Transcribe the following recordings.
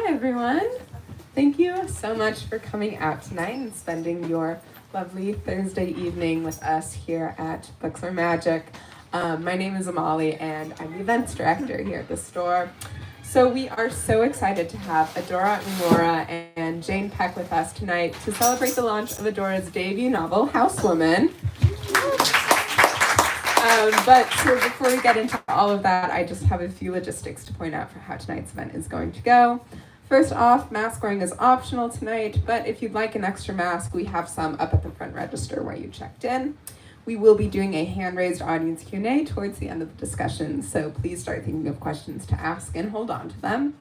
Hi, everyone. Thank you so much for coming out tonight and spending your lovely Thursday evening with us here at Books Are Magic. My name is Amali, and I'm the events director here at the store. So we are so excited to have Adorah, Nworah, and Jane Peck with us tonight to celebrate the launch of Adorah's debut novel, Housewoman. Before we get into all of that, I just have a few logistics to point out for how tonight's event is going to go. First off, mask wearing is optional tonight, but if you'd like an extra mask, we have some up at the front register where you checked in. We will be doing a hand-raised audience Q&A towards the end of the discussion, so please start thinking of questions to ask and hold on to them.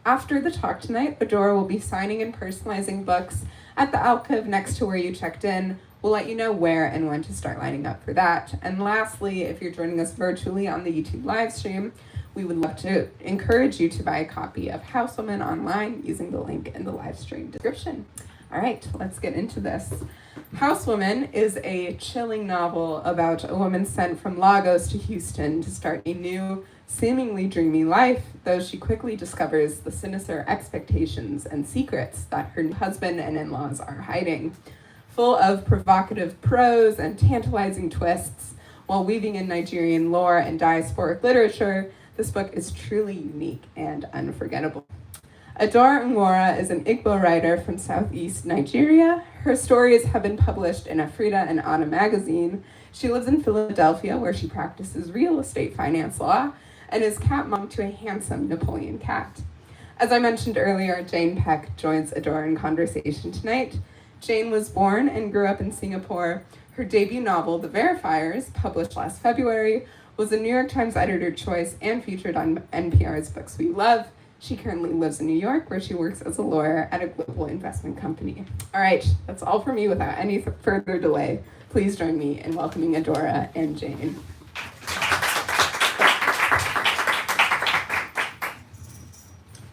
After the talk tonight, Adorah will be signing and personalizing books at the alcove next to where you checked in. We'll let you know where and when to start lining up for that. And lastly, if you're joining us virtually on the YouTube live stream, we would love to encourage you to buy a copy of Housewoman online using the link in the live stream description. All right, let's get into this. Housewoman is a chilling novel about a woman sent from Lagos to Houston to start a new, seemingly dreamy life, though she quickly discovers the sinister expectations and secrets that her husband and in-laws are hiding. Full of provocative prose and tantalizing twists, while weaving in Nigerian lore and diasporic literature, this book is truly unique and unforgettable. Adorah Nworah is an Igbo writer from southeast Nigeria. Her stories have been published in Afrida and Anna magazine. She lives in Philadelphia, where she practices real estate finance law, and is cat mom to a handsome Napoleon cat. As I mentioned earlier, Jane Peck joins Adorah in conversation tonight. Jane was born and grew up in Singapore. Her debut novel, The Verifiers, published last February, was a New York Times editor choice and featured on NPR's Books We Love. She currently lives in New York, where she works as a lawyer at a global investment company. All right, that's all for me without any further delay. Please join me in welcoming Adorah and Jane.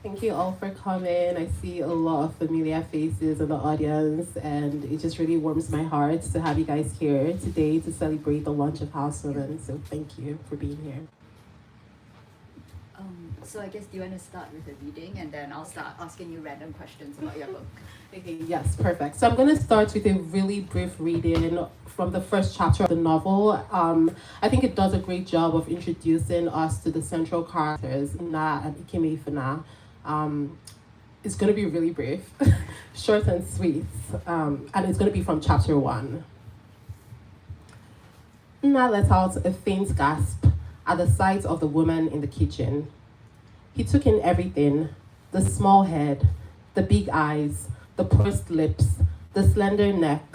Thank you all for coming. I see a lot of familiar faces in the audience, and it just really warms my heart to have you guys here today to celebrate the launch of Housewoman. So thank you for being here. So I guess, do you want to start with the reading, and then I'll start asking you random questions about your book? Okay, yes, perfect. So I'm going to start with a really brief reading from the first chapter of the novel. I think it does a great job of introducing us to the central characters, Na and Ikemefuna. It's going to be really brief, short and sweet, and it's going to be from chapter 1. Na let out a faint gasp at the sight of the woman in the kitchen. He took in everything: the small head, the big eyes, the pursed lips, the slender neck,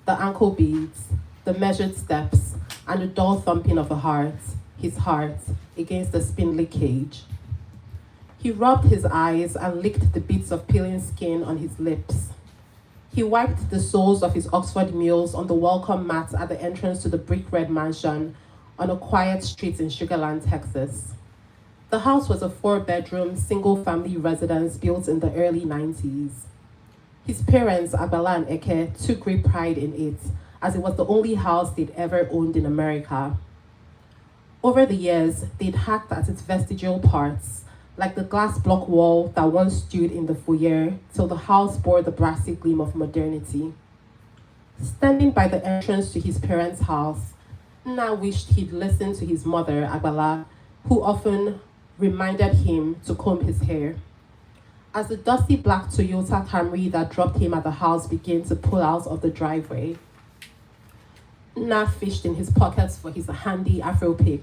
the ankle beads, the measured steps, and the dull thumping of a heart, his heart, against the spindly cage. He rubbed his eyes and licked the bits of peeling skin on his lips. He wiped the soles of his Oxford mules on the welcome mat at the entrance to the brick red mansion on a quiet street in Sugar Land, Texas. The house was a 4-bedroom, single-family residence built in the early 90s. His parents, Agbala and Eke, took great pride in it, as it was the only house they'd ever owned in America. Over the years, they'd hacked at its vestigial parts, like the glass block wall that once stood in the foyer, till the house bore the brassy gleam of modernity. Standing by the entrance to his parents' house, Nna wished he'd listened to his mother, Agbala, who often reminded him to comb his hair. As the dusty black Toyota Camry that dropped him at the house began to pull out of the driveway, Nna fished in his pockets for his handy Afro pick.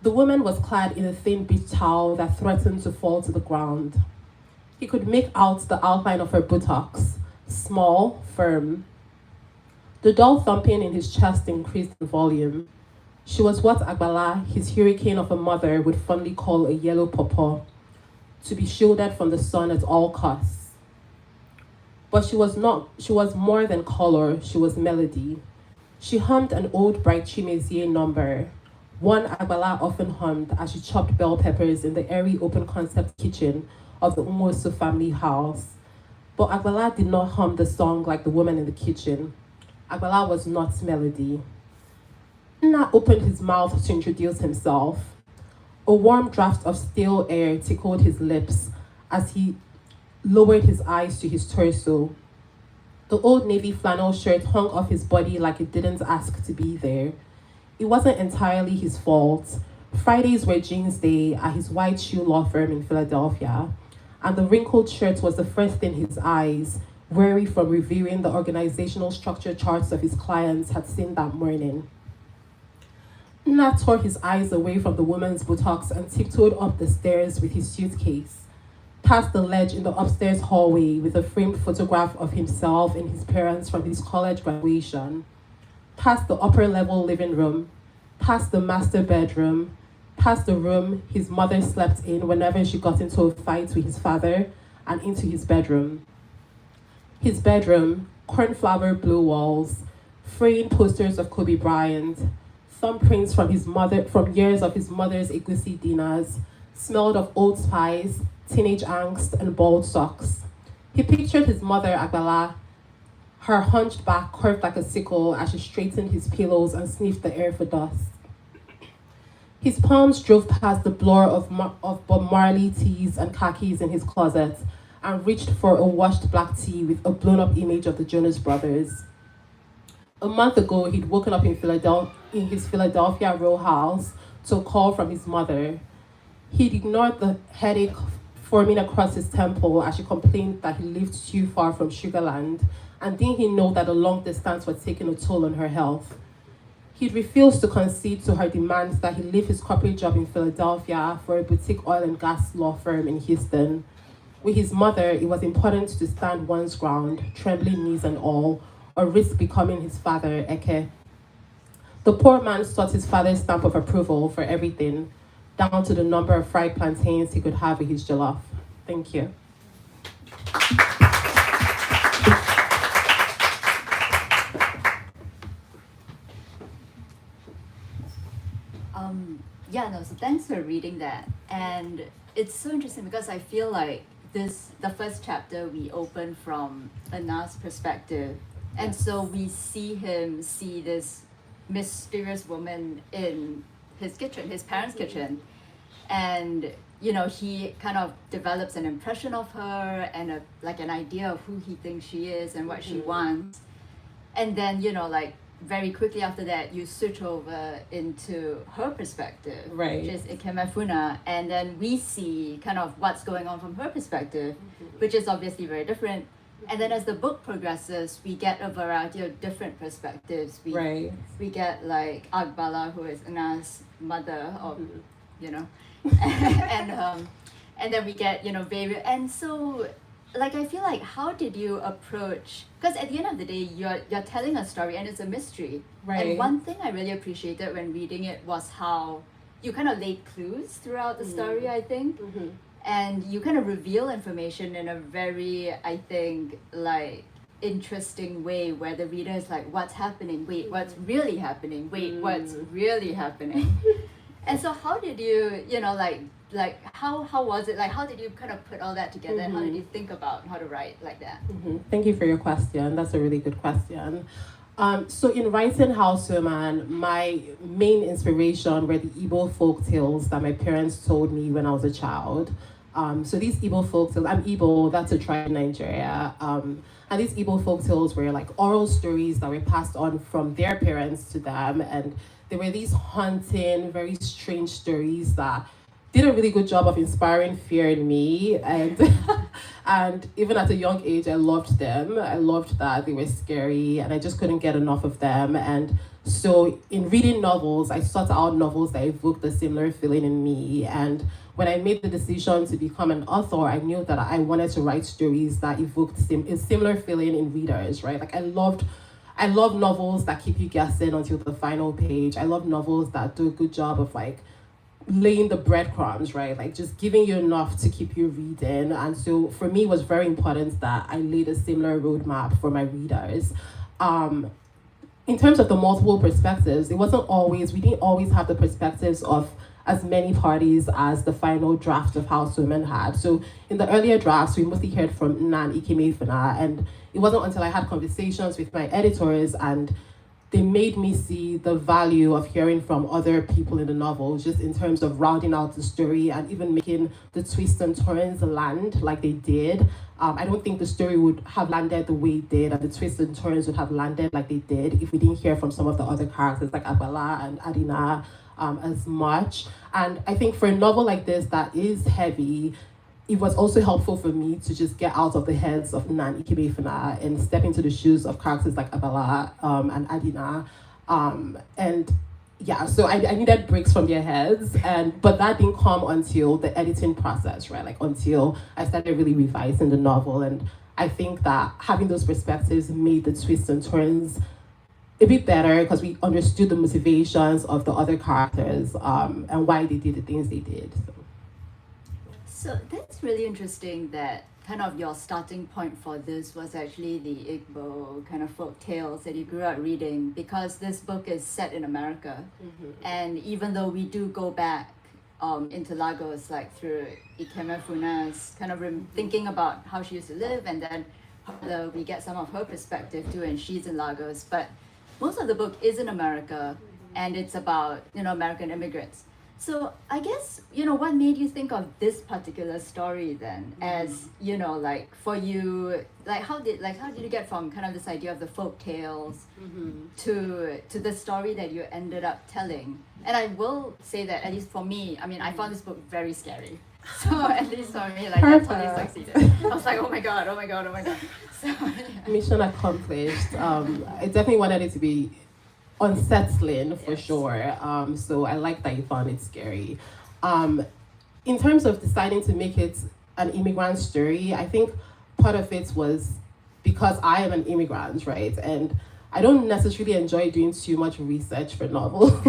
The woman was clad in a thin beach towel that threatened to fall to the ground. He could make out the outline of her buttocks, small, firm. The dull thumping in his chest increased in volume. She was what Agbala, his hurricane of a mother, would fondly call a yellow pawpaw, to be shielded from the sun at all costs. But she was more than color, she was melody. She hummed an old Bright Chimezie number, one Agbala often hummed as she chopped bell peppers in the airy open-concept kitchen of the Umosu family house. But Agbala did not hum the song like the woman in the kitchen. Agbala was not melody. Nna opened his mouth to introduce himself. A warm draft of stale air tickled his lips as he lowered his eyes to his torso. The old navy flannel shirt hung off his body like it didn't ask to be there. It wasn't entirely his fault. Fridays were jeans day at his white shoe law firm in Philadelphia, and the wrinkled shirt was the first thing his eyes, weary from reviewing the organizational structure charts of his clients, had seen that morning. Nat tore his eyes away from the woman's buttocks and tiptoed up the stairs with his suitcase, past the ledge in the upstairs hallway with a framed photograph of himself and his parents from his college graduation, past the upper-level living room, past the master bedroom, past the room his mother slept in whenever she got into a fight with his father, and into his bedroom. His bedroom, cornflower blue walls, fraying posters of Kobe Bryant, thumbprints from years of his mother's egusi dinners, smelled of Old Spice, teenage angst, and bald socks. He pictured his mother, Agbala, her hunched back curved like a sickle as she straightened his pillows and sniffed the air for dust. His palms drove past the blur of Bob Marley tees and khakis in his closet and reached for a washed black tee with a blown-up image of the Jonas Brothers. A month ago, he'd woken up in his Philadelphia row house to a call from his mother. He'd ignored the headache forming across his temple as she complained that he lived too far from Sugarland, and didn't he know that the long distance was taking a toll on her health? He'd refused to concede to her demands that he leave his corporate job in Philadelphia for a boutique oil and gas law firm in Houston. With his mother, it was important to stand one's ground, trembling knees and all, or risk becoming his father, Eke. The poor man sought his father's stamp of approval for everything, down to the number of fried plantains he could have with his jollof. Thank you. So thanks for reading that. And it's so interesting because I feel like the first chapter, we open from Anna's perspective. And so we see him see this mysterious woman in his kitchen, his parents' kitchen. And, he kind of develops an impression of her and an idea of who he thinks she is and what she wants. And then, very quickly after that, you switch over into her perspective, right, which is Ikemefuna, and then we see kind of what's going on from her perspective, which is obviously very different. And then as the book progresses, we get a variety of different perspectives. We get Agbala, who is Anna's mother, or and then we get various. And so I feel like, how did you approach, because at the end of the day, you're telling a story and it's a mystery. Right. And one thing I really appreciated when reading it was how you kind of laid clues throughout the story, I think. Mm-hmm. And you kind of reveal information in a very, I think, interesting way where the reader is like, what's happening? Wait, what's really happening? Wait, what's really happening? And so how did you, how was it? How did you kind of put all that together and how did you think about how to write like that? Thank you for your question. That's a really good question. So in writing House Woman, my main inspiration were the Igbo folk tales that my parents told me when I was a child. So these Igbo folk tales, I'm Igbo, that's a tribe in Nigeria. And these Igbo folk tales were oral stories that were passed on from their parents to them. And there were these haunting, very strange stories that did a really good job of inspiring fear in me, and and even at a young age, I loved them. I loved that they were scary, and I just couldn't get enough of them. And so, in reading novels, I sought out novels that evoked a similar feeling in me. And when I made the decision to become an author, I knew that I wanted to write stories that evoked a similar feeling in readers. Right? I love novels that keep you guessing until the final page. I love novels that do a good job of laying the breadcrumbs, right? Just giving you enough to keep you reading. And so for me, it was very important that I laid a similar roadmap for my readers. In terms of the multiple perspectives, we didn't always have the perspectives of as many parties as the final draft of House Women had. So in the earlier drafts, we mostly heard from Nan Ikemefuna, and it wasn't until I had conversations with my editors and they made me see the value of hearing from other people in the novel, just in terms of rounding out the story and even making the twists and turns land like they did. I don't think the story would have landed the way it did, and the twists and turns would have landed like they did if we didn't hear from some of the other characters like Abala and Adina as much. And I think for a novel like this that is heavy, it was also helpful for me to just get out of the heads of Nan Ikebefuna and step into the shoes of characters like Abala and Adina. And yeah, so I needed breaks from their heads, but that didn't come until the editing process, right? Like until I started really revising the novel. And I think that having those perspectives made the twists and turns a bit better because we understood the motivations of the other characters and why they did the things they did. So that's really interesting that kind of your starting point for this was actually the Igbo kind of folk tales that you grew up reading, because this book is set in America. And even though we do go back into Lagos, like through Ikemefuna's kind of thinking about how she used to live, and then we get some of her perspective too, and she's in Lagos. But most of the book is in America, and it's about, American immigrants. So I guess, what made you think of this particular story then as, like for you, like how did you get from kind of this idea of the folk tales to the story that you ended up telling? And I will say that, at least for me, I mean, I found this book very scary. So at least for me, like I totally succeeded. I was like, oh my god. So yeah. Mission accomplished. I definitely wanted it to be unsettling for sure. So I like that you found it scary. In terms of deciding to make it an immigrant story, I think part of it was because I am an immigrant, right? And I don't necessarily enjoy doing too much research for novels.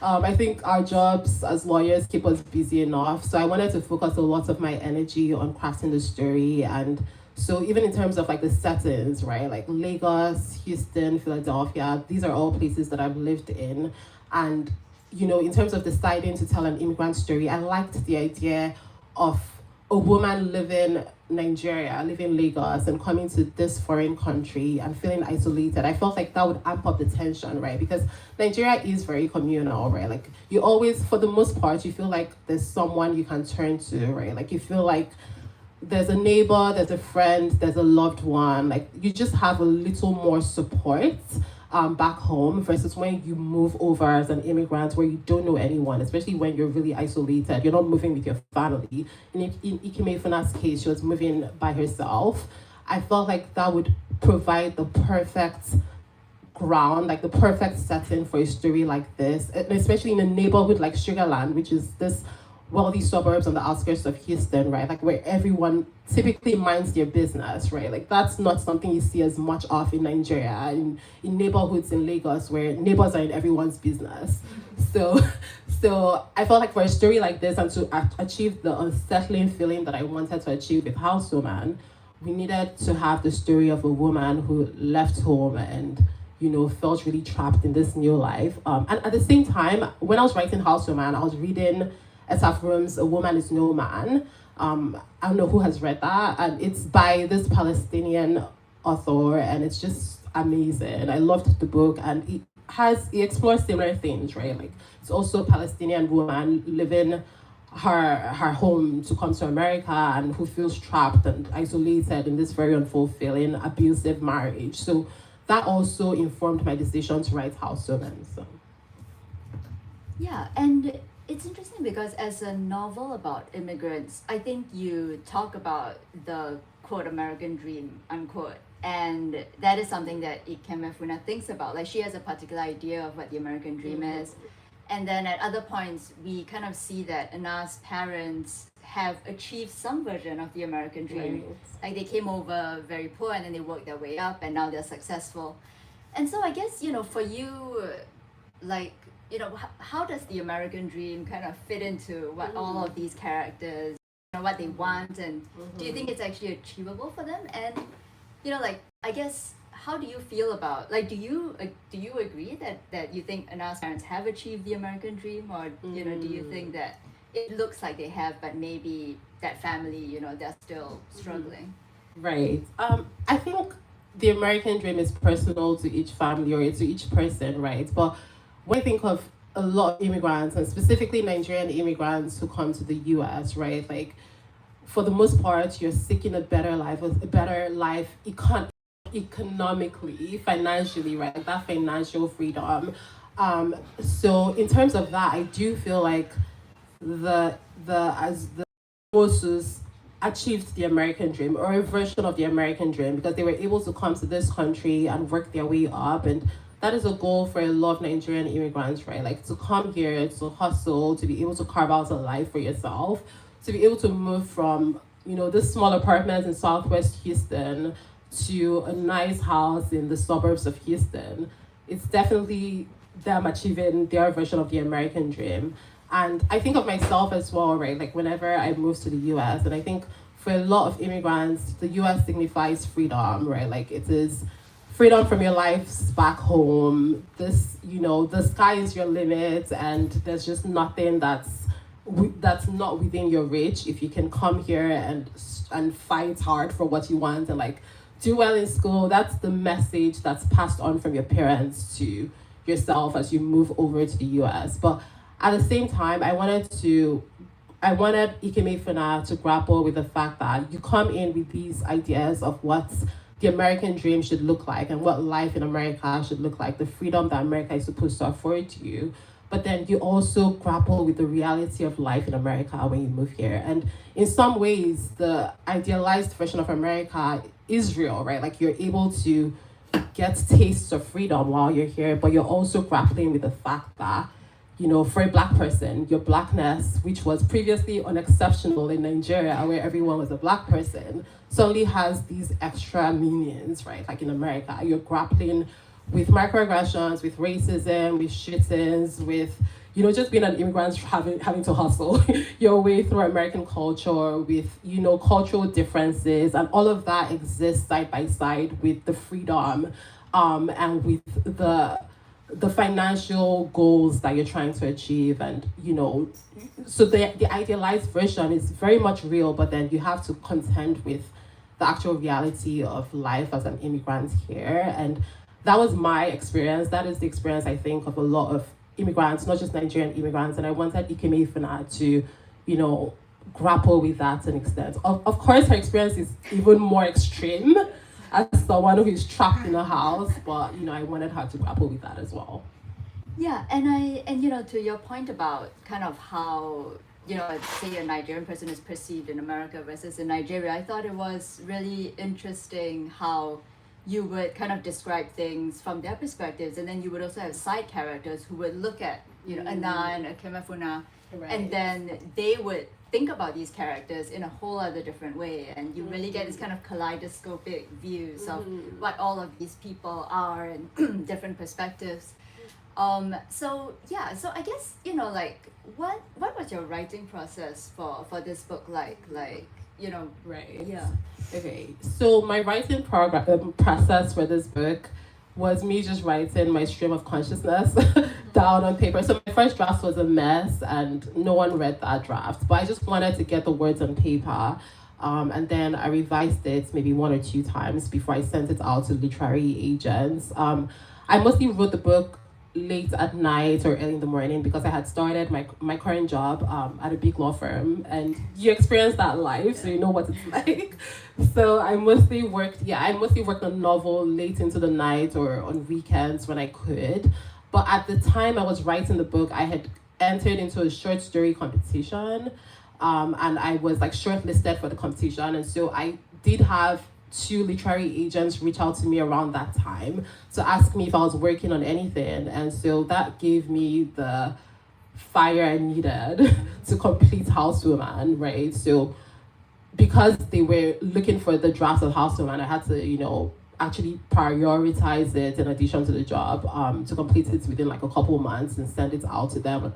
I think our jobs as lawyers keep us busy enough. So I wanted to focus a lot of my energy on crafting the story. And so even in terms of like the settings, right? Like Lagos, Houston, Philadelphia, these are all places that I've lived in. And, in terms of deciding to tell an immigrant story, I liked the idea of a woman living Nigeria, living Lagos, and coming to this foreign country and feeling isolated. I felt like that would amp up the tension, right? Because Nigeria is very communal, right? Like you always, for the most part, you feel like there's someone you can turn to, right? Like you feel like there's a neighbor, there's a friend, there's a loved one. Like you just have a little more support back home versus when you move over as an immigrant where you don't know anyone, especially when you're really isolated. You're not moving with your family. In Ikemefuna's case, she was moving by herself. I felt like that would provide the perfect ground, like the perfect setting for a story like this, and especially in a neighborhood like Sugarland, which is this wealthy suburbs on the outskirts of Houston, right? Like where everyone typically minds their business, right? Like that's not something you see as much of in Nigeria, in neighborhoods in Lagos where neighbors are in everyone's business. So I felt like for a story like this and to achieve the unsettling feeling that I wanted to achieve with Housewoman, we needed to have the story of a woman who left home and felt really trapped in this new life. And at the same time, when I was writing Housewoman, I was reading Etafrum's A Woman Is No Man. I don't know who has read that, and it's by this Palestinian author, and it's just amazing. I loved the book, and it explores similar themes, right? Like it's also a Palestinian woman living her home to come to America and who feels trapped and isolated in this very unfulfilling, abusive marriage. So that also informed my decision to write Housewoman. So Yeah, and it's interesting because as a novel about immigrants, I think you talk about the quote American dream unquote, and that is something that Ikemefuna thinks about. Like she has a particular idea of what the American dream is, and then at other points we kind of see that Anna's parents have achieved some version of the American dream. Right. Like they came over very poor and then they worked their way up and now they're successful. And so I guess for you, like how does the American dream kind of fit into what all of these characters, what they want, and do you think it's actually achievable for them? And like I guess how do you feel about, like, do you agree that you think Anna's parents have achieved the American dream, or do you think that it looks like they have, but maybe that family they're still struggling? Right. I think the American dream is personal to each family or to each person, right? But when I think of a lot of immigrants, and specifically Nigerian immigrants who come to the US, right? Like, for the most part, you're seeking a better life, economically, financially, right? Like that financial freedom. So in terms of that, I do feel like the forces achieved the American dream or a version of the American dream because they were able to come to this country and work their way up. And that is a goal for a lot of Nigerian immigrants, right? Like to come here, to hustle, to be able to carve out a life for yourself, to be able to move from, this small apartment in Southwest Houston to a nice house in the suburbs of Houston. It's definitely them achieving their version of the American dream. And I think of myself as well, right? Like whenever I moved to the US, and I think for a lot of immigrants, the US signifies freedom, right? Like it is freedom from your lives back home. The sky is your limit, and there's just nothing that's not within your reach if you can come here and fight hard for what you want and like do well in school. That's the message that's passed on from your parents to yourself as you move over to the US. But at the same time, I wanted Ikeme Funa to grapple with the fact that you come in with these ideas of what the American dream should look like and what life in America should look like, the freedom that America is supposed to afford to you. But then you also grapple with the reality of life in America when you move here. And in some ways, the idealized version of America is real, right? Like you're able to get tastes of freedom while you're here, but you're also grappling with the fact that, for a Black person, your Blackness, which was previously unexceptional in Nigeria, where everyone was a Black person, suddenly has these extra meanings, right? Like in America, you're grappling with microaggressions, with racism, with shootings, with, just being an immigrant having to hustle your way through American culture, with, cultural differences, and all of that exists side by side with the freedom and with the financial goals that you're trying to achieve. And so the idealized version is very much real, but then you have to contend with the actual reality of life as an immigrant here. And that was my experience. That is the experience, I think, of a lot of immigrants, not just Nigerian immigrants. And I wanted Ikeme Funa to grapple with that to an extent. Of course, her experience is even more extreme as someone who is trapped in a house, but I wanted her to grapple with that as well. Yeah, and to your point about kind of how say a Nigerian person is perceived in America versus in Nigeria, I thought it was really interesting how you would kind of describe things from their perspectives, and then you would also have side characters who would look at Ana and Ikeme Funa, right. And then they would think about these characters in a whole other different way, and you really get this kind of kaleidoscopic views of what all of these people are and different perspectives. So I guess what was your writing process for this book like? Right. Yeah. Okay. So my writing process for this book was me just writing my stream of consciousness down on paper. So my first draft was a mess and no one read that draft, but I just wanted to get the words on paper. And then I revised it maybe 1 or 2 times before I sent it out to literary agents. I mostly wrote the book late at night or early in the morning because I had started my current job at a big law firm, and you experience that life, so you know what it's like. So I mostly worked on a novel late into the night or on weekends when I could. But at the time I was writing the book, I had entered into a short story competition, and I was shortlisted for the competition, and so I did have 2 literary agents reach out to me around that time to ask me if I was working on anything, and so that gave me the fire I needed to complete Housewoman, right? So because they were looking for the draft of Housewoman, I had to actually prioritize it in addition to the job to complete it within a couple months and send it out to them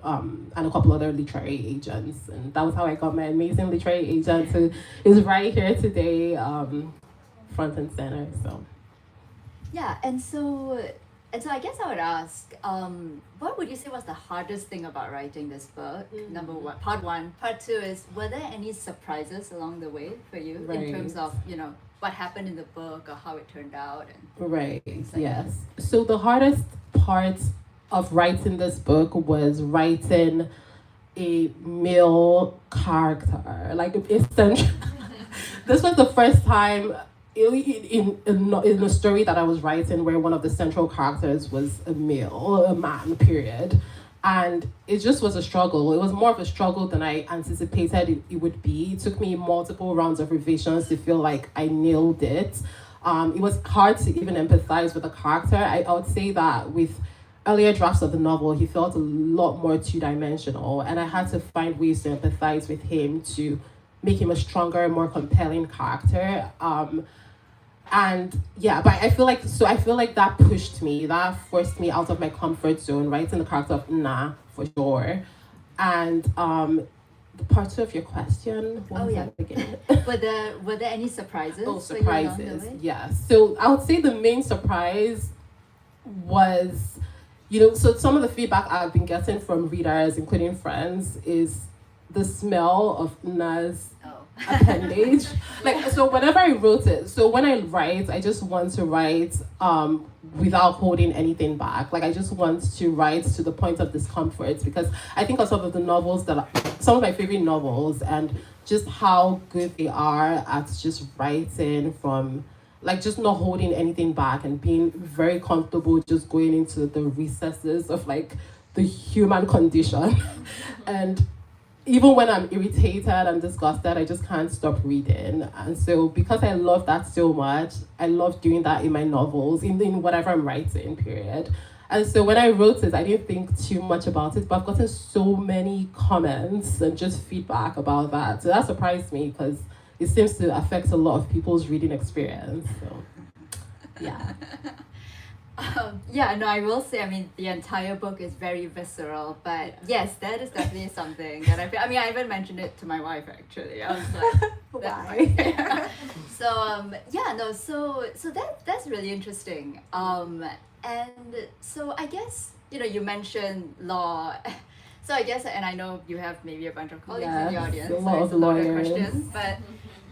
and a couple other literary agents. And that was how I got my amazing literary agent who is right here today, front and center. So yeah, and so And so I guess I would ask, what would you say was the hardest thing about writing this book? Number one, part one. Part two is, were there any surprises along the way for you in terms of, what happened in the book or how it turned out? And Right, things like yes. So the hardest part of writing this book was writing a male character. Like, essentially, this was the first time in a story that I was writing where one of the central characters was a male, a man, period. And it just was a struggle. It was more of a struggle than I anticipated it would be. It took me multiple rounds of revisions to feel like I nailed it. It was hard to even empathize with the character. I would say that with earlier drafts of the novel, he felt a lot more two-dimensional, and I had to find ways to empathize with him to make him a stronger, more compelling character. And yeah, but I feel like that pushed me, that forced me out of my comfort zone, writing the character of Nna, for sure. And the part two of your question, what was that again? were there any surprises? Oh, for you along the surprises, way? yeah. So I would say the main surprise was, so some of the feedback I've been getting from readers, including friends, is the smell of Nna's appendage. So whenever I wrote it, so when I write, I just want to write without holding anything back. Like, I just want to write to the point of discomfort, because I think of some of the novels some of my favorite novels, and just how good they are at just writing from, like, just not holding anything back and being very comfortable just going into the recesses of, like, the human condition. And even when I'm irritated and disgusted, I just can't stop reading. And so because I love that so much, I love doing that in my novels, in whatever I'm writing, period. And so when I wrote it, I didn't think too much about it, but I've gotten so many comments and just feedback about that. So that surprised me, because it seems to affect a lot of people's reading experience. So, yeah. I will say, the entire book is very visceral, but yes, that is definitely something that I feel. I even mentioned it to my wife, actually. I was like, why? So that's really interesting. And so I guess, you mentioned law. So I guess, and I know you have maybe a bunch of colleagues in the audience, a lot of loaded lawyers. questions, but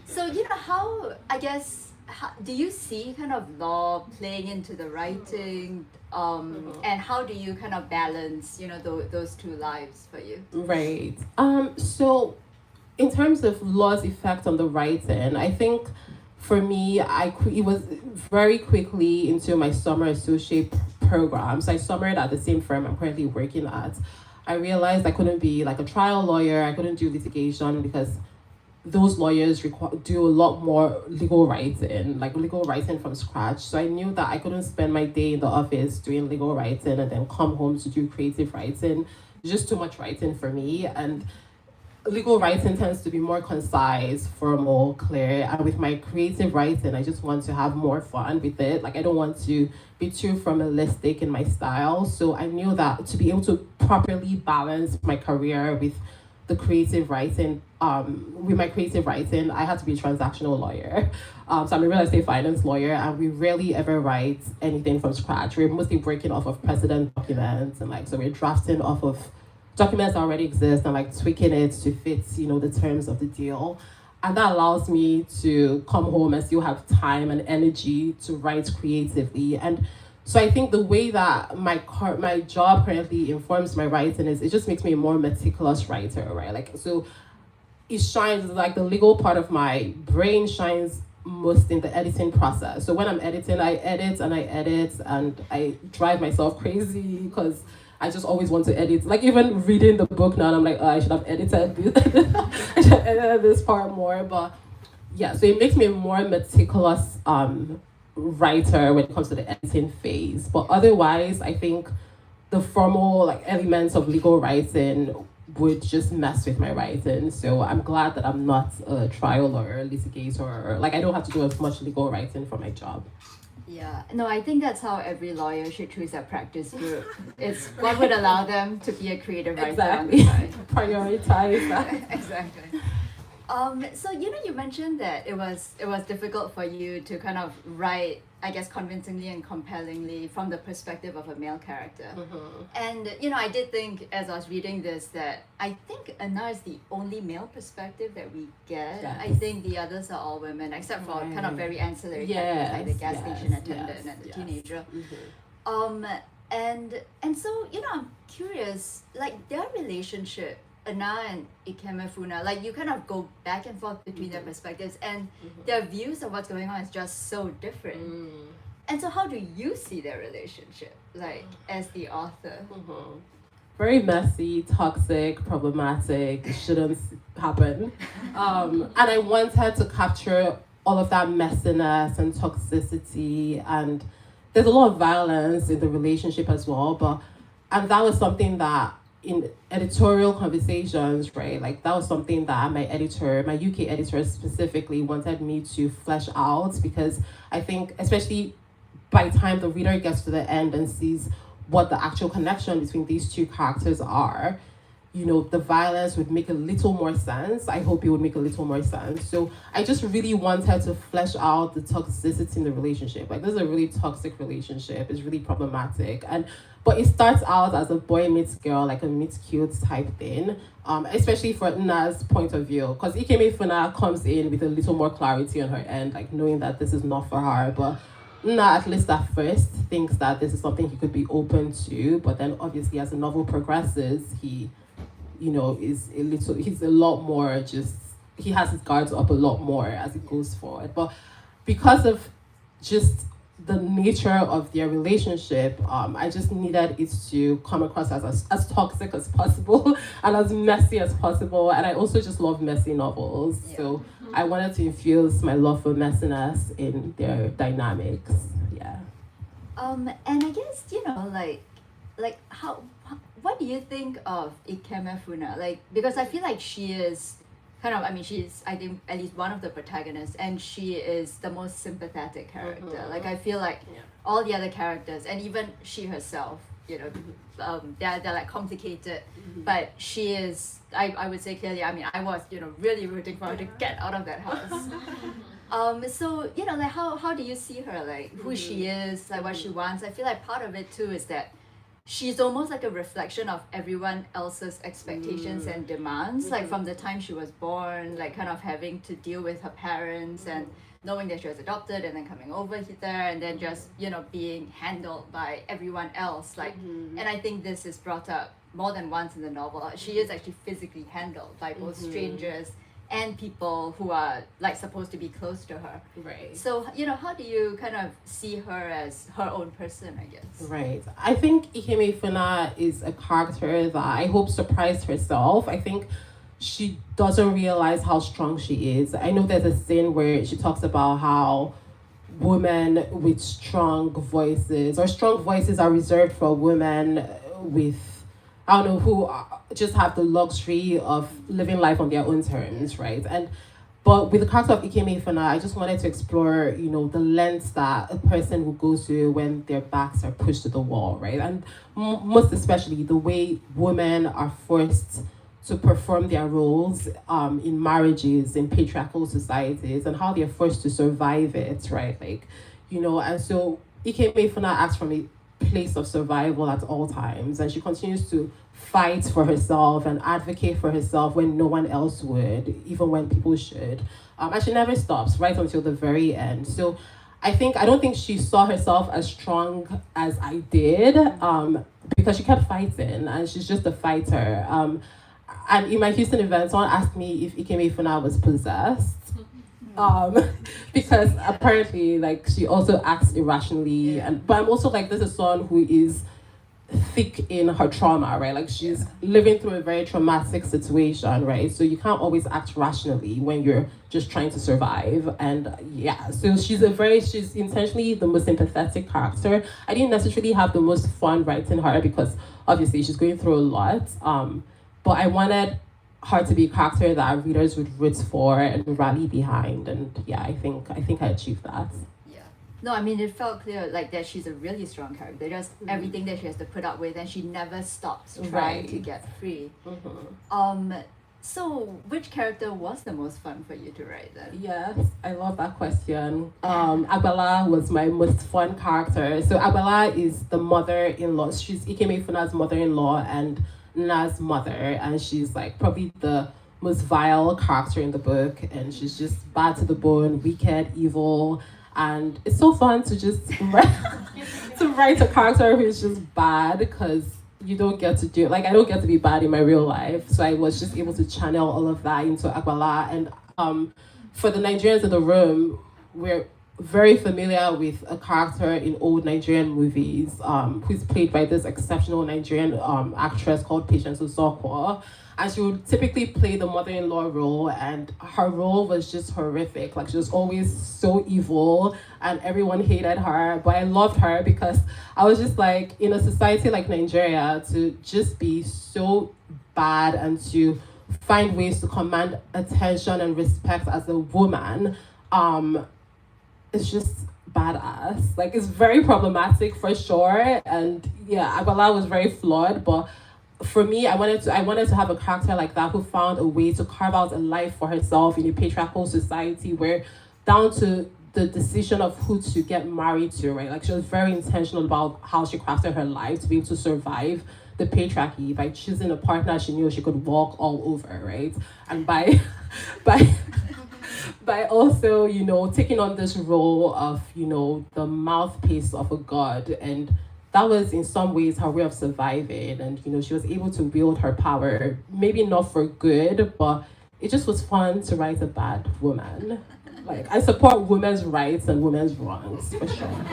so, how do you see kind of law playing into the writing, and how do you kind of balance, those two lives for you? Right. So in terms of law's effect on the writing, I think for me, it was very quickly into my summer associate program. So I summered at the same firm I'm currently working at. I realized I couldn't be like a trial lawyer. I couldn't do litigation, because those lawyers do a lot more legal writing from scratch. So I knew that I couldn't spend my day in the office doing legal writing and then come home to do creative writing. Just too much writing for me. And legal writing tends to be more concise, formal, clear. And with my creative writing, I just want to have more fun with it. Like, I don't want to be too formalistic in my style. So I knew that to be able to properly balance my career with the creative writing, with my creative writing, I had to be a transactional lawyer. So I'm a real estate finance lawyer, and we rarely ever write anything from scratch. We're mostly working off of precedent documents, and so we're drafting off of documents that already exist and tweaking it to fit, the terms of the deal. And that allows me to come home and still have time and energy to write creatively. And so I think the way that my job currently informs my writing is it just makes me a more meticulous writer, right? So it shines, the legal part of my brain shines most in the editing process. So when I'm editing, I edit and I drive myself crazy, because I just always want to edit. Even reading the book now, I'm like, oh, I should have edited this. I should have edited this part more. But yeah, so it makes me a more meticulous writer when it comes to the editing phase. But otherwise, I think the formal elements of legal writing would just mess with my writing. So I'm glad that I'm not a trial or a litigator, or I don't have to do as much legal writing for my job. Yeah, no, I think that's how every lawyer should choose their practice group. It's what would allow them to be a creative writer on the side. Prioritize that. Exactly. So you mentioned that it was difficult for you to kind of write, I guess, convincingly and compellingly from the perspective of a male character. And I did think as I was reading this that I think Anna is the only male perspective that we get. Yes. I think the others are all women, except for kind of very ancillary characters like the gas station attendant and the teenager. And so I'm curious, like their relationship, Anna and Ikemefuna, like you kind of go back and forth between their perspectives, and their views of what's going on is just so different. And so how do you see their relationship, like as the author? Very messy, toxic, problematic, shouldn't happen. And I wanted to capture all of that messiness and toxicity, and there's a lot of violence in the relationship as well, and that was something that in editorial conversations, right, like that was something that my UK editor specifically wanted me to flesh out, because I think especially by the time the reader gets to the end and sees what the actual connection between these two characters are, the violence would make a little more sense. I hope it would make a little more sense. So I just really wanted to flesh out the toxicity in the relationship. Like, this is a really toxic relationship. It's really problematic. But it starts out as a boy meets girl, like a meet cute type thing, especially for Nna's point of view. Because Ikemefuna comes in with a little more clarity on her end, like knowing that this is not for her. But Nna, at least at first, thinks that this is something he could be open to. But then obviously as the novel progresses, he he's a lot more he has his guards up a lot more as it goes forward. But because of just the nature of their relationship, I just needed it to come across as toxic as possible and as messy as possible. And I also just love messy novels. Yeah. So I wanted to infuse my love for messiness in their dynamics. Yeah. And I guess, like how what do you think of Ikemefuna? Like, because I feel like she is she's, I think, at least one of the protagonists, and she is the most sympathetic character. Like, I feel like all the other characters, and even she herself, they're like complicated, but she is, I would say clearly, I was, really rooting for her to get out of that house. So, like, how do you see her, like, who she is, like, what she wants? I feel like part of it, too, is that she's almost like a reflection of everyone else's expectations and demands, like from the time she was born, like kind of having to deal with her parents and knowing that she was adopted and then coming over there and then just, being handled by everyone else. Like, and I think this is brought up more than once in the novel. She is actually physically handled by both strangers and people who are like supposed to be close to her. Right. So, how do you kind of see her as her own person, I guess? Right. I think Ikemefuna is a character that I hope surprised herself. I think she doesn't realize how strong she is. I know there's a scene where she talks about how women with strong voices are reserved for women with, who just have the luxury of living life on their own terms, right? But with the character of Ikemefuna, I just wanted to explore, the lengths that a person will go to when their backs are pushed to the wall, right? And most especially the way women are forced to perform their roles in marriages, in patriarchal societies, and how they're forced to survive it, right? Like, and so Ikemefuna acts from a place of survival at all times, and she continues to fight for herself and advocate for herself when no one else would, even when people should. And she never stops right until the very end. So I don't think she saw herself as strong as I did, because she kept fighting and she's just a fighter. And in my Houston event, someone asked me if Ikemefuna was possessed. Because apparently, like, she also acts irrationally, but I'm also like, this is someone who is thick in her trauma, right? Like, she's living through a very traumatic situation, right? So you can't always act rationally when you're just trying to survive. And so she's intentionally the most sympathetic character. I didn't necessarily have the most fun writing her because obviously she's going through a lot. But I wanted her to be a character that our readers would root for and rally behind, and I think I achieved that. Yeah. No, it felt clear like that she's a really strong character. Just everything that she has to put up with, and she never stops trying to get free. So, which character was the most fun for you to write then? Yes, I love that question. Agbala was my most fun character. So Agbala is the mother-in-law. She's Ikeme Funa's mother-in-law and Na's mother, and she's like probably the most vile character in the book, and she's just bad to the bone, wicked, evil, and it's so fun to just write a character who's just bad because you don't get to do like I don't get to be bad in my real life, so I was just able to channel all of that into Agbala. And for the Nigerians in the room, we're very familiar with a character in old Nigerian movies who's played by this exceptional Nigerian actress called Patience Osokwa. And she would typically play the mother-in-law role, and her role was just horrific. Like, she was always so evil, and everyone hated her. But I loved her because I was just like, in a society like Nigeria, to just be so bad and to find ways to command attention and respect as a woman, it's just badass. Like, it's very problematic for sure. And yeah, Agbala was very flawed, but for me, I wanted to have a character like that who found a way to carve out a life for herself in a patriarchal society where down to the decision of who to get married to, right? Like, she was very intentional about how she crafted her life to be able to survive the patriarchy by choosing a partner she knew she could walk all over, right? And by by also, you know, taking on this role of, you know, the mouthpiece of a god. And that was in some ways her way of surviving. And, you know, she was able to wield her power, maybe not for good, but it just was fun to write a bad woman. Like, I support women's rights and women's wrongs, for sure.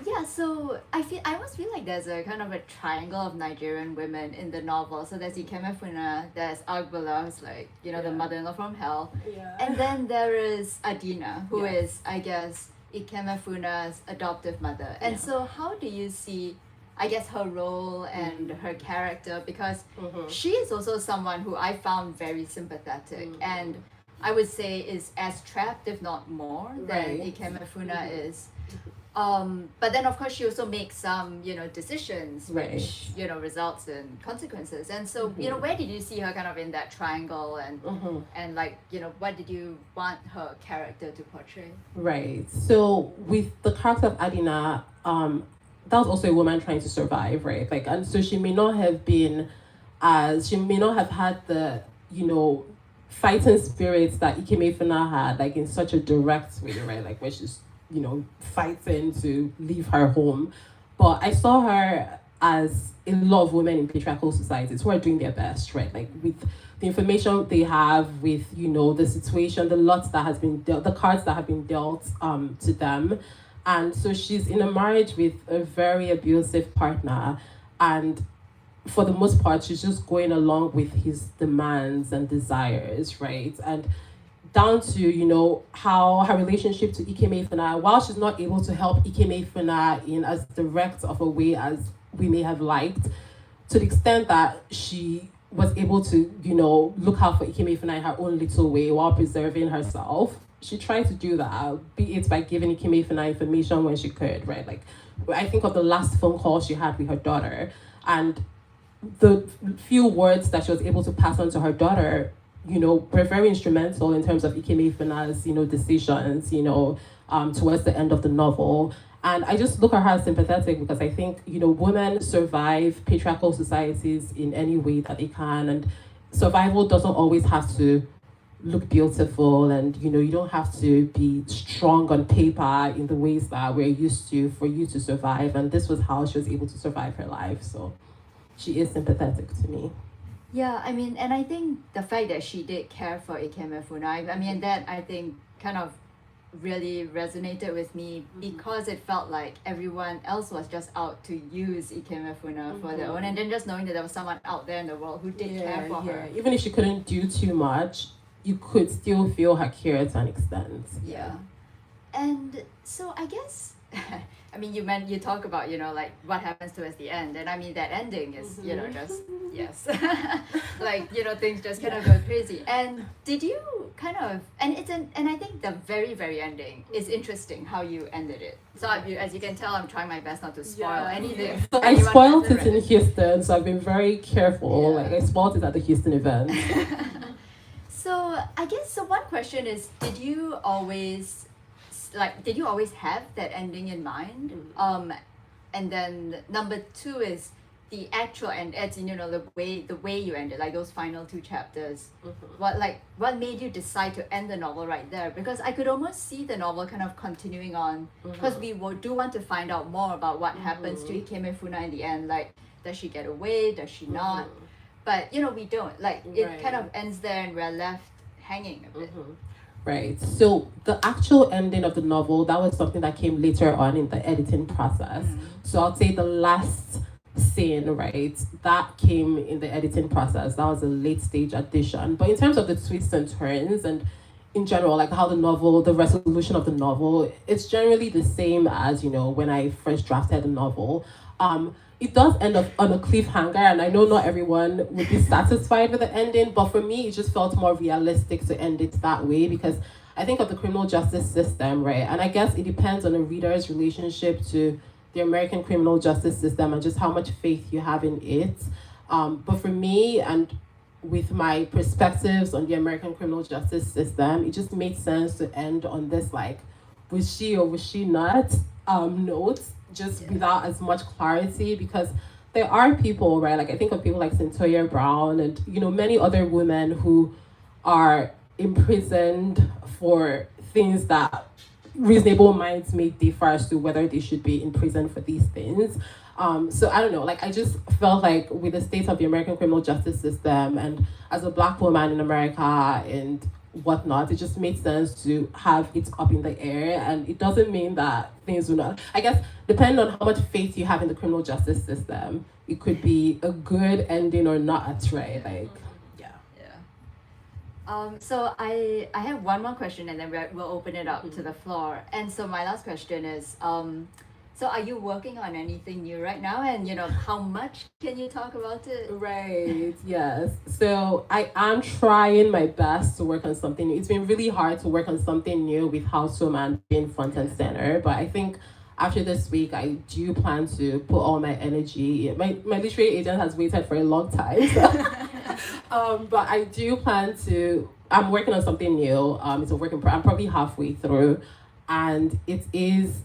Yeah, so I almost feel like there's a kind of a triangle of Nigerian women in the novel. So there's Ikemefuna, there's Agbala, who's like, you know, the mother-in-law from hell. Yeah. And then there is Adina, who Yes. is, I guess, Ikemefuna's adoptive mother. And so how do you see, I guess, her role and her character? Because she is also someone who I found very sympathetic and I would say is as trapped, if not more, than Right. Ikemefuna is. But then of course she also makes some, you know, decisions which, you know, results in consequences. And so, you know, where did you see her kind of in that triangle and like, you know, what did you want her character to portray? Right. So with the character of Adina, that was also a woman trying to survive, right? Like, and so she may not have had the, you know, fighting spirits that Ikemefuna had, like in such a direct way, right? Like where she's, you know, fighting to leave her home. But I saw her as a lot of women in patriarchal societies who are doing their best, right? Like with the information they have, with, you know, the situation, the lots that has been dealt, the cards that have been dealt to them. And so she's in a marriage with a very abusive partner, and for the most part, she's just going along with his demands and desires, right? And down to, you know, how her relationship to Ikemefuna, while she's not able to help Ikemefuna in as direct of a way as we may have liked, to the extent that she was able to, you know, look out for Ikemefuna in her own little way while preserving herself. She tried to do that, be it by giving Ikemefuna information when she could, right? Like, I think of the last phone call she had with her daughter, and the few words that she was able to pass on to her daughter, you know, were very instrumental in terms of Ikemefuna's, you know, decisions, you know, towards the end of the novel. And I just look at her as sympathetic because I think, you know, women survive patriarchal societies in any way that they can, and survival doesn't always have to look beautiful, and, you know, you don't have to be strong on paper in the ways that we're used to for you to survive. And this was how she was able to survive her life. So she is sympathetic to me. Yeah, I mean, and I think the fact that she did care for Ikemefuna, I mean, that I think kind of really resonated with me because it felt like everyone else was just out to use Ikemefuna for their own, and then just knowing that there was someone out there in the world who did care for her. Even if she couldn't do too much, you could still feel her care to an extent. Yeah. And so I guess I mean, you talk about, like what happens towards the end, and I mean that ending is, just yes, like things just kind of go crazy. And did you kind of, and I think the very very ending is interesting how you ended it. So as you can tell, I'm trying my best not to spoil anything. So I spoiled it in Houston, so I've been very careful. Like I spoiled it at the Houston event. So I guess one question is, did you always have that ending in mind? And then number two is the actual end, as in, the way you ended, like those final two chapters. What made you decide to end the novel right there? Because I could almost see the novel kind of continuing on, because we do want to find out more about what happens to Ikemefuna in the end. Like, does she get away? Does she not? But we don't. Like, it kind of ends there, and we're left hanging a bit. Right. So the actual ending of the novel, that was something that came later on in the editing process. So I'll say the last scene, right, that came in the editing process. That was a late stage addition. But in terms of the twists and turns and in general, like how the resolution of the novel, it's generally the same as, when I first drafted the novel. It does end up on a cliffhanger, and I know not everyone would be satisfied with the ending, but for me, it just felt more realistic to end it that way, because I think of the criminal justice system, right? And I guess it depends on a reader's relationship to the American criminal justice system and just how much faith you have in it. But for me, and with my perspectives on the American criminal justice system, it just made sense to end on this, like, was she or was she not note, just without as much clarity, because there are people, right? Like I think of people like Cyntoia Brown and many other women who are imprisoned for things that reasonable minds may differ as to whether they should be in prison for these things. So I don't know, like I just felt like with the state of the American criminal justice system and as a Black woman in America and whatnot, it just made sense to have it up in the air. And it doesn't mean that things will not, I guess, depending on how much faith you have in the criminal justice system, it could be a good ending or not, right? Like, so I have one more question, and then we'll open it up to the floor. And so my last question is, so are you working on anything new right now? And how much can you talk about it? Right, yes. So I am trying my best to work on something new. It's been really hard to work on something new with House Woman being front and center, but I think after this week, I do plan to put all my energy. My literary agent has waited for a long time. So, but I do plan to, I'm working on something new. It's a work in I'm probably halfway through, and it is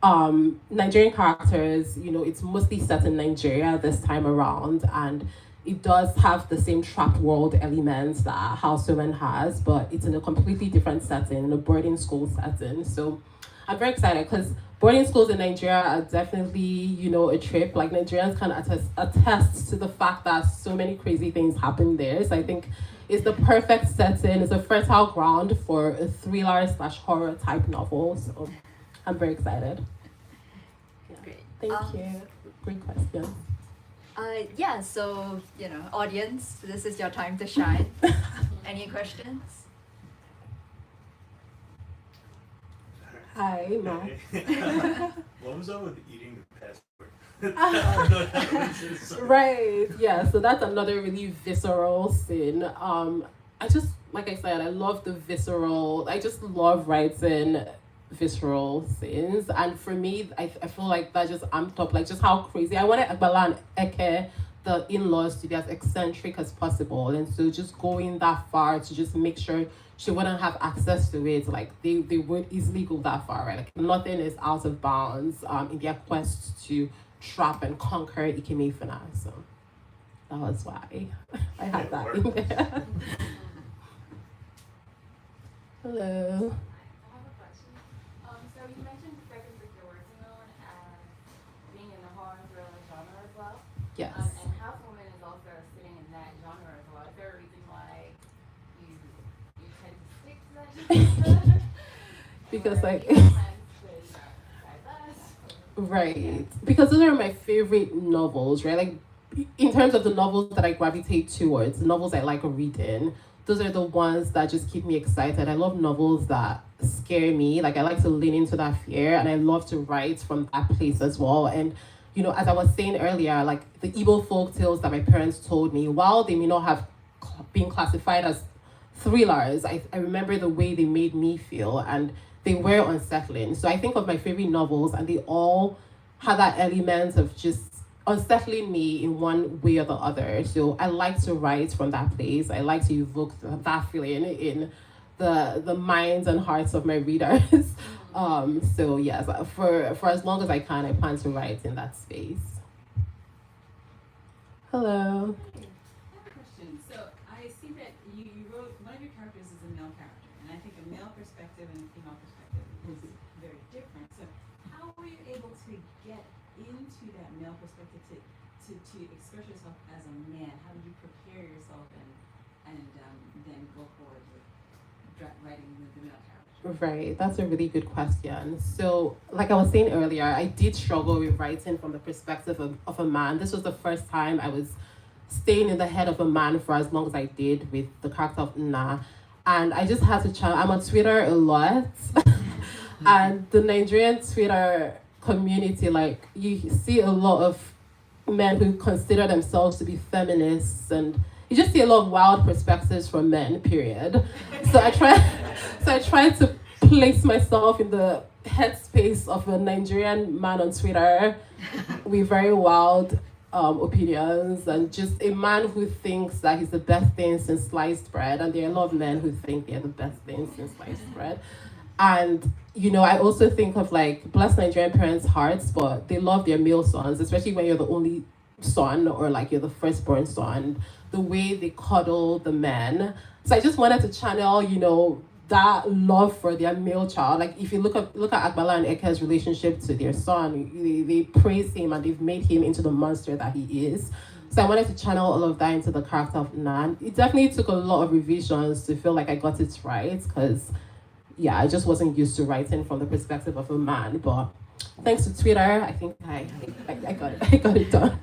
Nigerian characters. It's mostly set in Nigeria this time around, and it does have the same trapped world elements that House Woman has, but it's in a completely different setting, in a boarding school setting. So I'm very excited because boarding schools in Nigeria are definitely, a trip. Like Nigerians can attest to the fact that so many crazy things happen there. So I think it's the perfect setting. It's a fertile ground for a thriller/horror type novel. So I'm very excited. Great. Thank you. Great question. So, audience, this is your time to shine. Any questions? Hi, Ma. What was up with eating the passport? Right, yeah, so that's another really visceral scene. I just, like I said, I love I just love writing visceral scenes, and for me, I feel like that just amped up, like just how crazy. I wanted Agbala and Eke, the in-laws, to be as eccentric as possible, and so just going that far to just make sure she wouldn't have access to it, like they would easily go that far, right? Like nothing is out of bounds in their quest to trap and conquer Ikemefuna. So that was why I had that in there. Hello. I have a question. So you mentioned the second book you're working on being in the horror thriller genre as well. Yes. And House Woman is also sitting in that genre as well. Is there a reason why you tend to stick to that genre? Because like Divest? right, because those are my favorite novels, right? Like in terms of the novels that I gravitate towards, the novels I like reading, those are the ones that just keep me excited. I love novels that scare me. Like I like to lean into that fear, and I love to write from that place as well. And as I was saying earlier, like the Igbo folk tales that my parents told me, while they may not have been classified as thrillers, I remember the way they made me feel, and they were unsettling. So I think of my favorite novels, and they all had that element of just unsettling me in one way or the other. So I like to write from that place. I like to evoke that feeling in the minds and hearts of my readers. So yes, for as long as I can, I plan to write in that space. Hello. I have a question. So I see that you wrote one of your characters is a male character, and I think a male perspective and a female perspective is very different. So how were you able to get into that male perspective to express yourself as a man? How did you prepare yourself and then go forward with writing with the male character? Right, that's a really good question. So, like I was saying earlier, I did struggle with writing from the perspective of a man. This was the first time I was staying in the head of a man for as long as I did with the character of Nna. And I just had to channel. I'm on Twitter a lot. And the Nigerian Twitter community, like, you see a lot of men who consider themselves to be feminists, and you just see a lot of wild perspectives from men, period. So I tried to place myself in the headspace of a Nigerian man on Twitter with very wild opinions, and just a man who thinks that he's the best thing since sliced bread. And there are a lot of men who think they're the best thing since sliced bread. And I also think of, like, bless Nigerian parents' hearts, but they love their male sons, especially when you're the only son, or like you're the firstborn son, the way they cuddle the men. So I just wanted to channel, that love for their male child. Like, if you look at Agbala and Eke's relationship to their son, they praise him, and they've made him into the monster that he is. So I wanted to channel all of that into the character of Nna. It definitely took a lot of revisions to feel like I got it right, because I just wasn't used to writing from the perspective of a man. But thanks to Twitter, I think I got it done.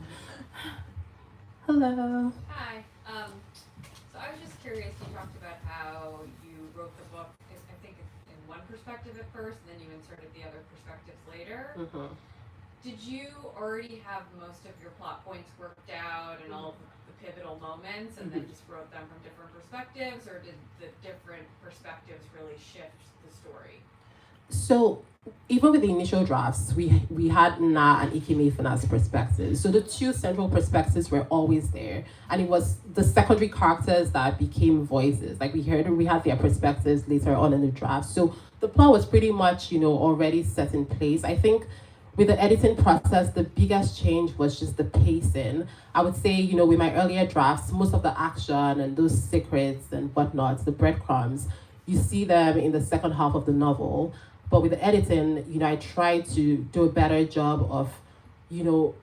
Hello. Hi. So I was just curious, you talked about how you wrote the book, I think, in one perspective at first, and then you inserted the other perspectives later. Mm-hmm. Did you already have most of your plot points worked out and all of the pivotal moments, and then just wrote them from different perspectives, or did the different perspectives really shift the story? So even with the initial drafts, we had Nna and Ikemefena's perspectives. So the two central perspectives were always there, and it was the secondary characters that became voices. Like we had their perspectives later on in the draft. So the plot was pretty much already set in place. I think with the editing process, the biggest change was just the pacing. I would say, with my earlier drafts, most of the action and those secrets and whatnot, the breadcrumbs, you see them in the second half of the novel. But with the editing, I tried to do a better job of,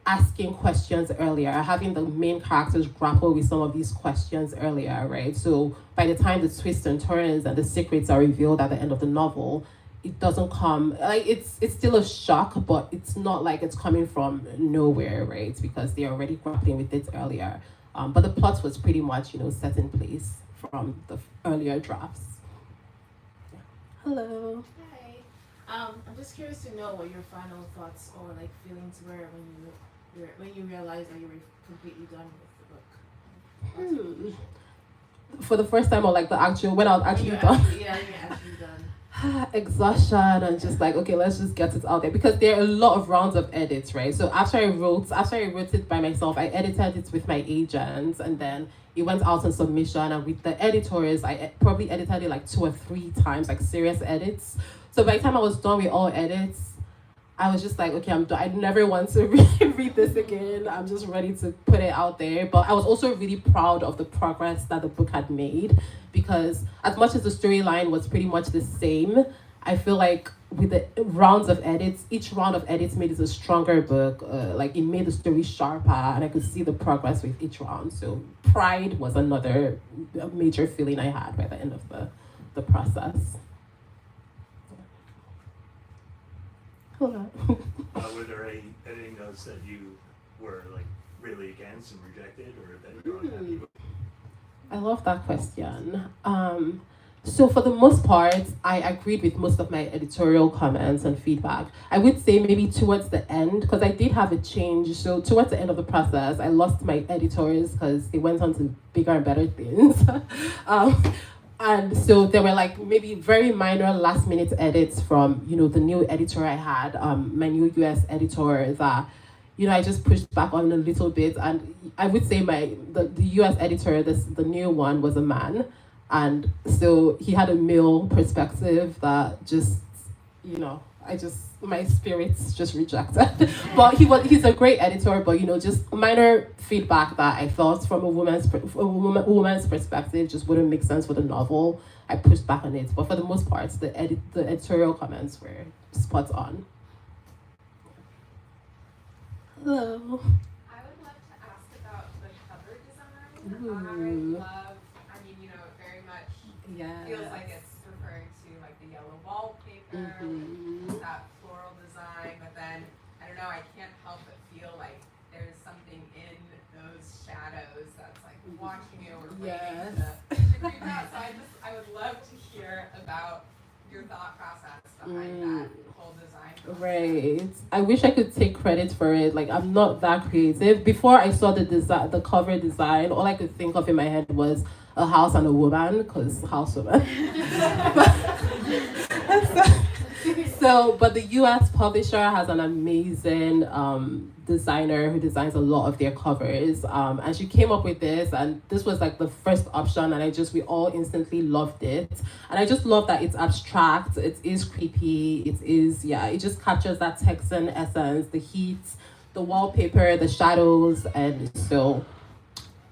asking questions earlier, having the main characters grapple with some of these questions earlier, right? So by the time the twists and turns and the secrets are revealed at the end of the novel, it doesn't come, like, it's still a shock, but it's not like it's coming from nowhere, right? Because they're already grappling with it earlier. But the plot was pretty much, set in place from the earlier drafts. Yeah. Hello. Hi. I'm just curious to know what your final thoughts or like feelings were when you realized that you were completely done with the book. For the first time, or like when I was actually done? You're actually done. Exhaustion, and just like, okay, let's just get it out there, because there are a lot of rounds of edits, right? So after I wrote it by myself, I edited it with my agents, and then it went out on submission, and with the editors, I probably edited it like 2 or 3 times, like serious edits. So by the time I was done with all edits, I was just like, okay, I'm done. I never want to read this again. I'm just ready to put it out there. But I was also really proud of the progress that the book had made, because as much as the storyline was pretty much the same, I feel like with the rounds of edits, each round of edits made it a stronger book. Like, it made the story sharper, and I could see the progress with each round. So pride was another major feeling I had by the end of the process. Hold on. Were there any editing notes that you were like really against and rejected, or that you were unhappy with? I love that question. So for the most part, I agreed with most of my editorial comments and feedback. I would say maybe towards the end, because I did have a change. So towards the end of the process, I lost my editors because they went on to bigger and better things. And so there were like maybe very minor last minute edits from, the new editor I had, my new US editor that, I just pushed back on a little bit. And I would say the US editor, the new one, was a man. And so he had a male perspective that just, my spirits just rejected. But he's a great editor, but just minor feedback that I felt from a woman's perspective just wouldn't make sense for the novel. I pushed back on it, but for the most part, the editorial comments were spot on. Hello. I would love to ask about the cover design. Ooh. It very much Yeah. feels like it's referring to like the yellow wallpaper, that floral design, but then I don't know, I can't help but feel like there's something in those shadows that's like watching you or waiting to creep out. So I would love to hear about your thought process behind that whole design process. Right. I wish I could take credit for it. Like, I'm not that creative. Before I saw the cover design, all I could think of in my head was a house and a woman, because housewoman. But the US publisher has an amazing designer who designs a lot of their covers. And she came up with this, and this was like the first option, and we all instantly loved it. And I just love that it's abstract, it is creepy, it just captures that Texan essence, the heat, the wallpaper, the shadows, and so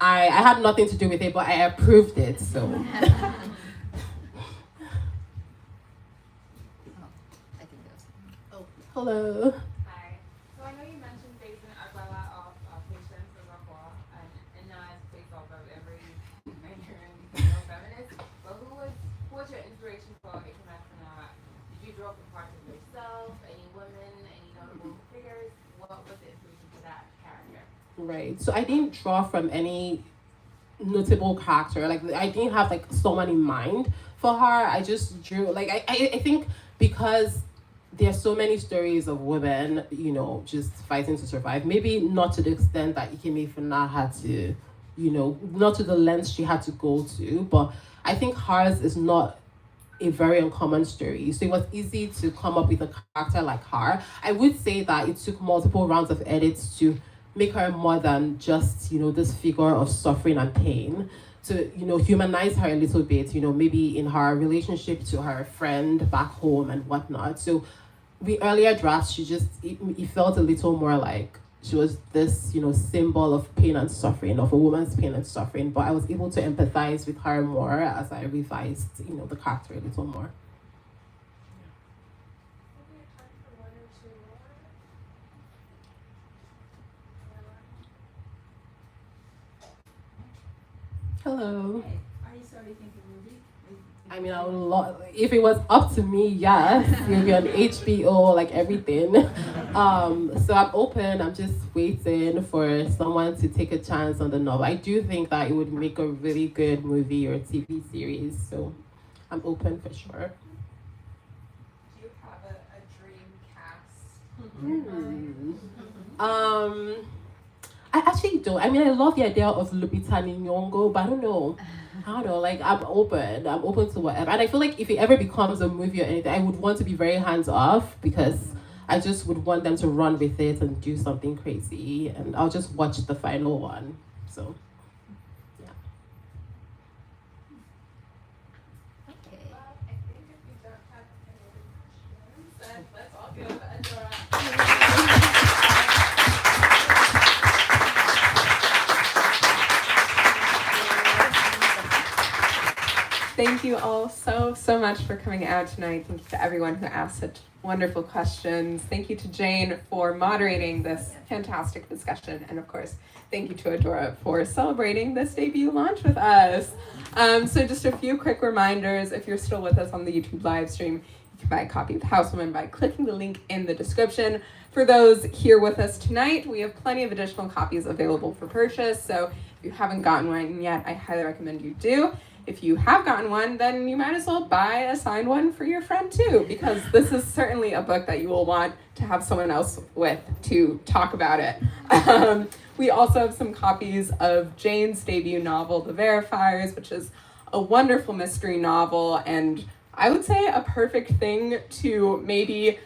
I had nothing to do with it, but I approved it, so. I think that's. Hello. Hi. So I know you mentioned based on Adorah of Patience of Nworah, and now it's based off of every Nigerian female feminist. But who was your inspiration for Adorah? Did you draw from parts of yourself, any women, any notable figures? What was the inspiration for that character? Right. So I didn't draw from any notable character. Like, I didn't have like someone in mind for her. I just drew like I think because there's so many stories of women, just fighting to survive. Maybe not to the extent that Ikeme Funa had to, not to the length she had to go to, but I think hers is not a very uncommon story. So it was easy to come up with a character like her. I would say that it took multiple rounds of edits to make her more than just, this figure of suffering and pain. To, humanize her a little bit, maybe in her relationship to her friend back home and whatnot. So the earlier drafts, it felt a little more like she was this, symbol of pain and suffering, of a woman's pain and suffering. But I was able to empathize with her more as I revised, the character a little more. Hello. Are you starting to think of a movie? I mean, I would love, if it was up to me, yes, it would be on HBO, like everything. So I'm open, I'm just waiting for someone to take a chance on the novel. I do think that it would make a really good movie or TV series, so I'm open for sure. Do you have a dream cast? I actually don't. I mean, I love the idea of Lupita Nyong'o, but I don't know, like, I'm open to whatever. And I feel like if it ever becomes a movie or anything, I would want to be very hands-off, because I just would want them to run with it and do something crazy, and I'll just watch the final one, so. Okay. I think if we don't have any other questions, then let's all give Adorah. Thank you all so much for coming out tonight. Thank you to everyone who asked such wonderful questions. Thank you to Jane for moderating this fantastic discussion. And of course, thank you to Adorah for celebrating this debut launch with us. So just a few quick reminders. If you're still with us on the YouTube live stream, you can buy a copy of Housewoman by clicking the link in the description. For those here with us tonight, we have plenty of additional copies available for purchase. So if If you haven't gotten one yet, I highly recommend you do. If you have gotten one, then you might as well buy a signed one for your friend too, because this is certainly a book that you will want to have someone else with to talk about it. We also have some copies of Jane's debut novel, The Verifiers, which is a wonderful mystery novel, and I would say a perfect thing to maybe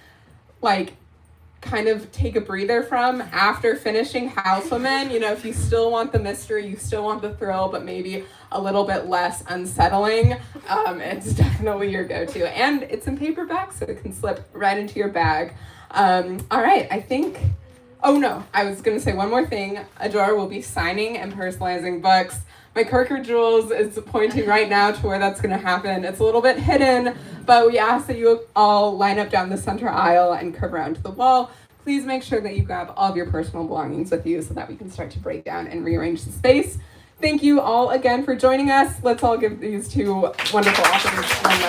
kind of take a breather from after finishing Housewomen. You know, if you still want the mystery, you still want the thrill, but maybe a little bit less unsettling, it's definitely your go-to. And it's in paperback, so it can slip right into your bag. All right, I was gonna say one more thing. Adorah will be signing and personalizing books. My Kirker Jewels is pointing right now to where that's gonna happen. It's a little bit hidden, but we ask that you all line up down the center aisle and curve around to the wall. Please make sure that you grab all of your personal belongings with you so that we can start to break down and rearrange the space. Thank you all again for joining us. Let's all give these two wonderful authors one last